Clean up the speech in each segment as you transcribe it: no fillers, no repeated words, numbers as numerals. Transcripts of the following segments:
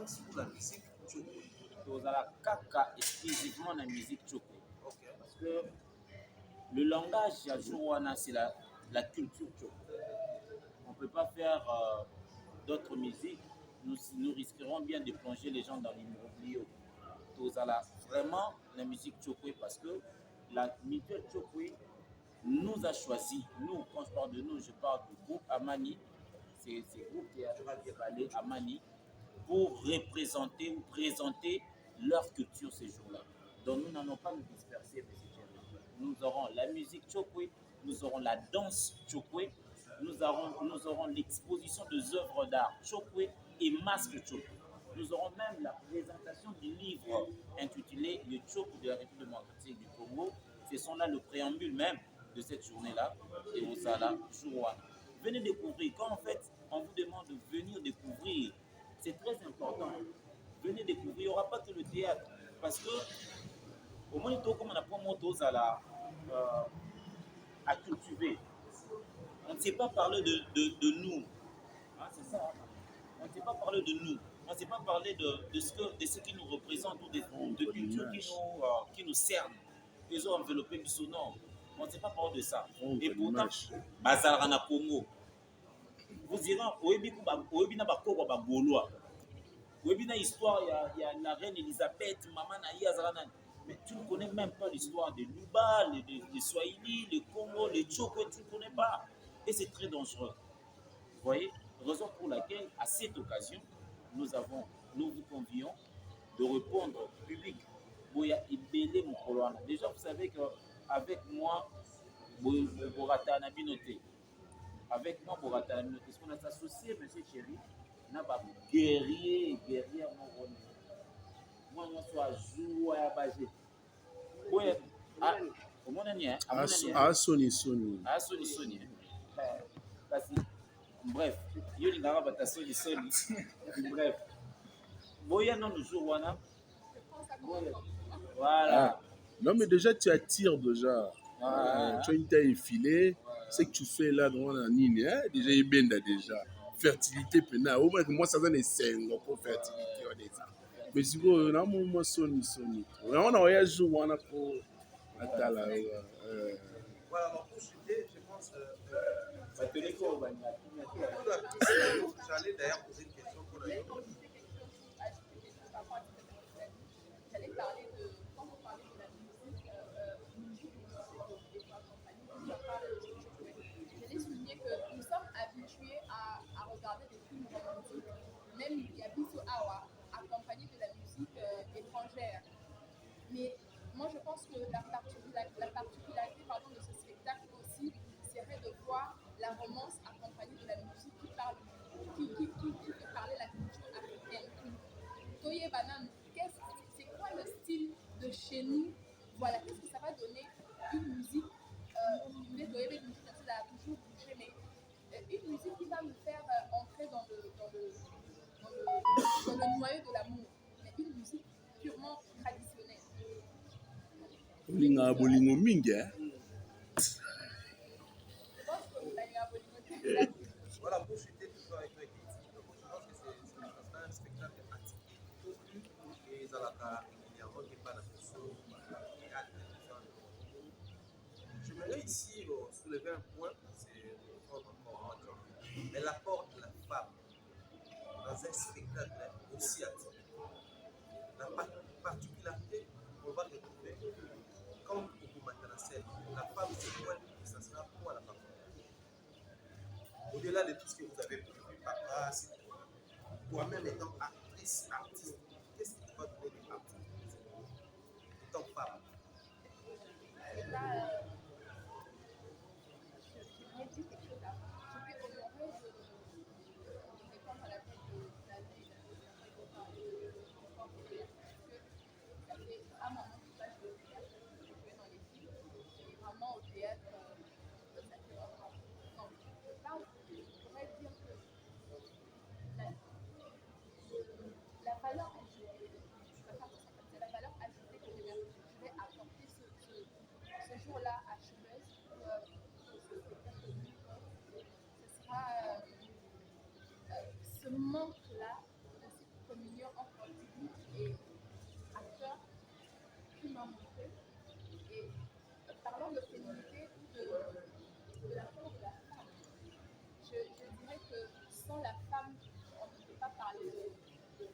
danse pour la musique Tchokwe. Tozala kaka exclusivement la musique Tchokwe. Okay. Parce que le langage à Jouana, c'est la culture Tchokwe. On ne peut pas faire d'autres musiques. Nous risquerons bien de plonger les gens dans l'immobilier. Tozala vraiment la musique Tchokwe parce que la mutuelle Tchokwe nous a choisi. Nous, quand je parle de nous, je parle du groupe Amani. C'est le groupe théâtral qui est allé à Amani pour représenter ou présenter leur culture ces jours-là. Donc nous n'allons pas nous disperser, M. Thierry. Nous aurons la musique Tchokwe, nous aurons la danse Tchokwe, nous aurons l'exposition des œuvres d'art Tchokwe et masque Tchokwe. Nous aurons même la présentation du livre intitulé Le Tchokwe de la République démocratique du Congo. Ce sont là le préambule même de cette journée-là, et Osala Jouana. Venez découvrir. Quand en fait on vous demande de venir découvrir, c'est très important. Venez découvrir. Il n'y aura pas que le théâtre. Parce que au moins, comme on apprend motos à cultiver. On ne sait pas parler de nous. Hein, c'est ça. On ne sait pas parler de nous. On ne sait pas parler de ce qui nous représente ou de cultures qui nous cernent. Ils ont enveloppé du sonore. On ne sait pas parler de ça. Et pourtant, Bazarana Congo. Vous irez au Ebina Bakoko Bagoloa. Au Ebina histoire, il y a la reine Elisabeth, Maman Naï Azarana. Mais tu ne connais même pas l'histoire de Luba, les Swahili, le Congo, les Tchoko, tu ne connais pas. Et c'est très dangereux. Vous voyez, raison pour laquelle, à cette occasion, nous vous convions de répondre au public. Boya Ibele Mokoloana. Déjà, vous savez qu'avec moi, Borata Nabinoté. Avec moi, Borata Nabinoté. Parce qu'on a associé, M. Chéri, n'a pas guerrier, mon René. Moi, je suis à Jou, à Bagé. Oui, au monde est à Sony. Ah, Sony. Bref, il y a une Sony. Bref. Boya, non, le jour, voilà. Non, mais déjà, tu attires déjà. Tu as une taille effilée. Ce que tu fais là dans la ligne, déjà, il est bien déjà. Fertilité pénale. Au moins, moi, ça donne des 5 pour fertilité. Mais si vous avez un Sony. On a un jour, on a pour. Voilà, donc pour chuter, je pense. J'allais d'ailleurs poser une question pour la J'allais parler de, quand vous parlez de la musique j'allais souligner que nous sommes habitués à regarder des films romantiques. Même il y a Bissou Awa, accompagné de la musique étrangère. Mais moi je pense que la particularité de ce spectacle aussi serait de voir la romance accompagnée de la musique qui peut parler la culture africaine. Toye Banane, c'est quoi le style de chez nous? Voilà, qu'est-ce que ça va donner une musique mais Toye Banane a toujours bougé, mais une musique qui va nous faire entrer dans le noyau de l'amour, mais une musique purement traditionnelle. Olinga bolingo mingi, Voilà, pour chuter toujours avec toi, je pense que c'est un spectacle atypique. Et Zalaka, il y a pas la question. J'aimerais ici soulever un point, c'est encore mais l'apport de la femme dans un spectacle aussi atypique. La particularité qu'on va retrouver, comme au Matanacel, la femme c'est quoi et ça sera quoi la femme? Au-delà de tout ce que vous avez prévu, papa, toi-même étant actrice, artiste, qu'est-ce qui va donner des artistes étant femme? Là, je vais dire quelque chose là. Je vais honorer de répondre à la tête de David et de parler de corps de théâtre. Parce que ça fait un moment que je joue au théâtre, je jouais dans les films, et vraiment au théâtre, ça fait longtemps. Donc, là, je pourrais dire que la valeur ajoutée, je préfère dire ça comme ça, la valeur ajoutée que je vais apporter ce jour-là à Chumeuse, ce sera ce manque-là de cette communion entre et acteur qui m'a montré. Et parlant de féminité ou de la force de la femme, je dirais que sans la femme, on ne peut pas parler de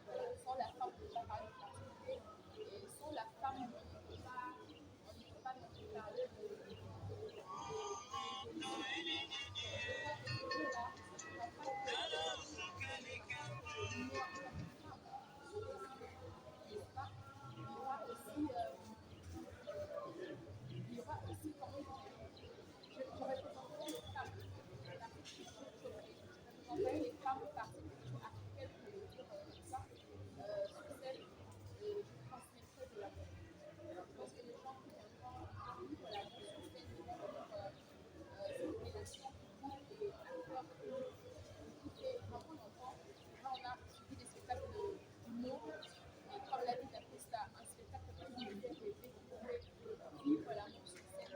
voilà, sans la femme, on ne peut pas parler de fertilité. Et sans la femme, on ne peut pas non plus parler il y aura aussi, comment dire, je représenterai les femmes d'Afrique subsaharienne. Je représenterai les femmes parties de culture africaine, pour le dire comme ça, sur celle je transmettrai de l'amour. Je pense que les gens qui ont vivre l'amour sur scène vont vivre cette relation couple et acteur qui fait vraiment longtemps. Là, on a suivi des spectacles d'humour, et comme l'a dit Dacosta, un spectacle qui nous fait rêver, qui pouvait vivre l'amour sur scène.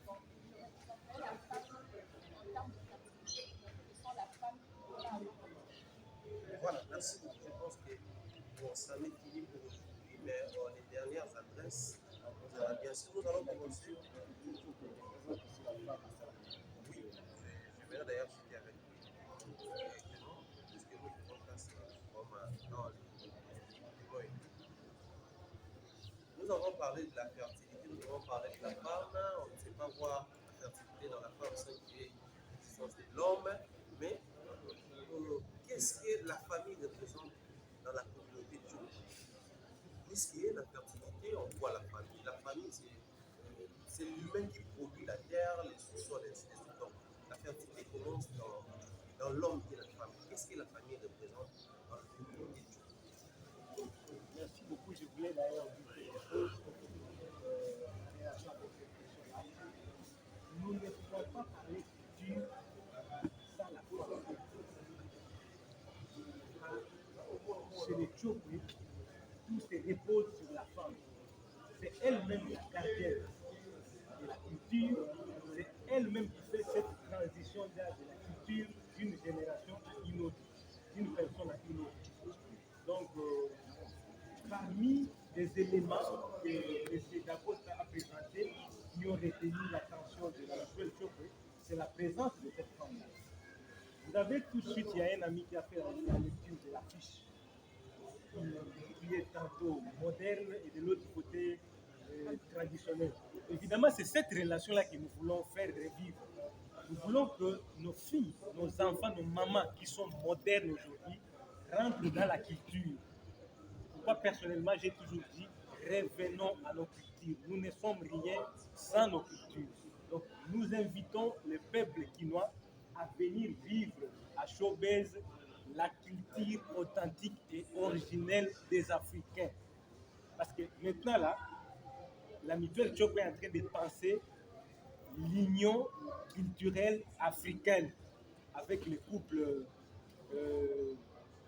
Donc, je représenterai la femme en termes de fertilité, donc sans la femme, on va avoir. Voilà, merci beaucoup. Je pense que bon, ça m'est fini pour aujourd'hui, mais les dernières adresses, bien sûr, nous allons commencer. Oui, je verrai d'ailleurs ce qu'il y a avec lui. Exactement, puisque nous, il faut passer comme dans les nous avons parlé de la fertilité, nous avons parlé de la femme. On ne sait pas voir la fertilité dans la femme sans qu'il y ait l'existence de l'homme, mais qu'est-ce que la famille représente dans la communauté de Dieu? Puisqu'il y a la fertilité, on voit la famille. La famille, c'est l'humain qui produit la terre, les sous-sols, ainsi de suite. Donc, la fertilité commence dans l'homme et la femme. Qu'est-ce que la famille représente dans la communauté de Dieu? Merci beaucoup. Je voulais d'ailleurs dire quelque chose en relation avec cette question-là. Nous ne pouvons pas parler de Dieu sans la femme. Chez les Tchokwe, tout se repose sur la femme. C'est elle-même la gardienne de la culture. C'est elle-même qui fait cette transition de la culture d'une génération à une autre, d'une personne à une autre. Donc, parmi les éléments que M. Dacosta a présentés qui ont retenu l'attention de la nouvelle Tchokwe, c'est la présence de cette femme-là. Vous avez tout de suite, il y a un ami qui a fait la lecture de l'affiche qui est tantôt moderne et de l'autre côté traditionnelle. Évidemment, c'est cette relation-là que nous voulons faire revivre. Nous voulons que nos filles, nos enfants, nos mamans qui sont modernes aujourd'hui rentrent dans la culture. Moi, personnellement, j'ai toujours dit, revenons à nos cultures. Nous ne sommes rien sans nos cultures. Donc, nous invitons le peuple quinois à venir vivre à Showbiz la culture authentique et originelle des Africains. Parce que maintenant, là, la mutuelle Tchokwe est en train de penser l'union culturelle africaine avec le couple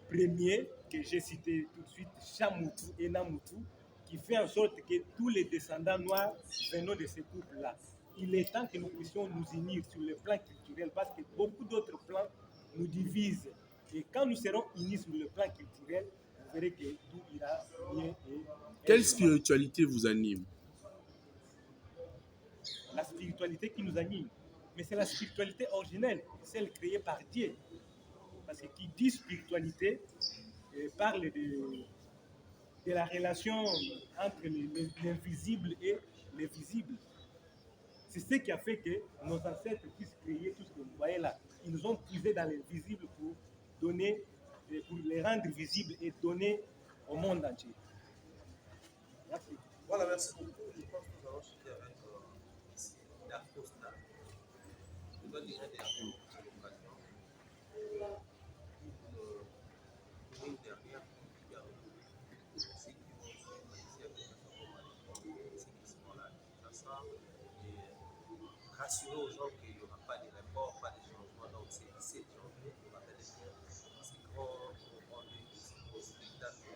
premier que j'ai cité tout de suite, Chamoutou et Namoutou, qui fait en sorte que tous les descendants noirs venons de ce couple-là. Il est temps que nous puissions nous unir sur le plan culturel parce que beaucoup d'autres plans nous divisent. Et quand nous serons unis sur le plan culturel, vous verrez que tout ira bien. Quelle spiritualité vous anime? La spiritualité qui nous anime. Mais c'est la spiritualité originelle, celle créée par Dieu. Parce que qui dit spiritualité parle de la relation entre l'invisible et le visible. C'est ce qui a fait que nos ancêtres puissent créer tout ce que vous voyez là. Ils nous ont puisé dans l'invisible pour les rendre visibles et donner au monde entier. Merci. Voilà, merci beaucoup. Je pense que nous allons chuter avec ici Dacosta. Je dois dire des choses à l'occasion. Pour une dernière qui a ceux qui vont ici avec ceux qui seront là à ça et rassurer aux gens qu'il n'y aura pas de report, pas de changement. Donc c'est 17 janvier, on va faire des grands rendez-vous au spectacle.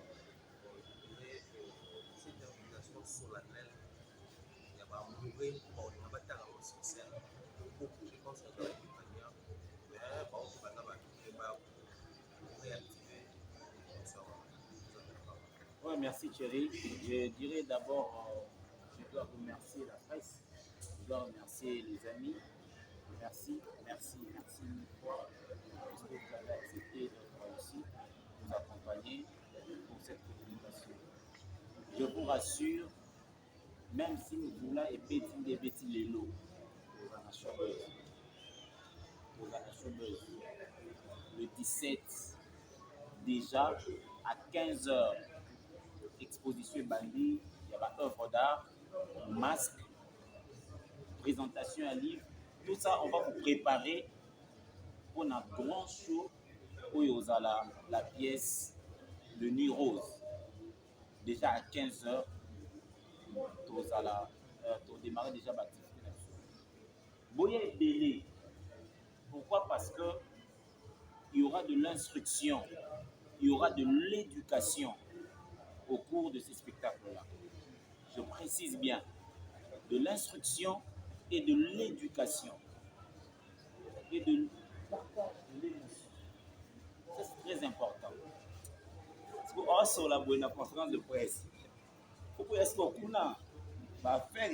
Cette invitation solennelle, il y a pas mourir, bon, il n'y a pas de temps à sur scène. Beaucoup, je pense, que de la manière, mais bon, on va réactiver merci Thierry. Je dirais d'abord, je dois remercier la presse, je dois remercier les amis. Merci une fois. Parce que vous avez accepté d'être ici, nous accompagner pour cette communication. Je vous rassure, même si nous voulons et des bêtises les lots, le 17, déjà à 15h, exposition bandit, il y a une œuvre d'art, masque, présentation à livre. Tout ça, on va vous préparer pour un grand show où il y a la pièce Le Nid Rose. Déjà à 15h, tu démarrer déjà l'activité. Boyer est délai. Pourquoi? Parce que il y aura de l'instruction, il y aura de l'éducation au cours de ces spectacles-là. Je précise bien, de l'instruction et de l'éducation et de l'émotion. Ça, c'est très important. Parce que, sur la bonne conférence de presse, il faut que ce soit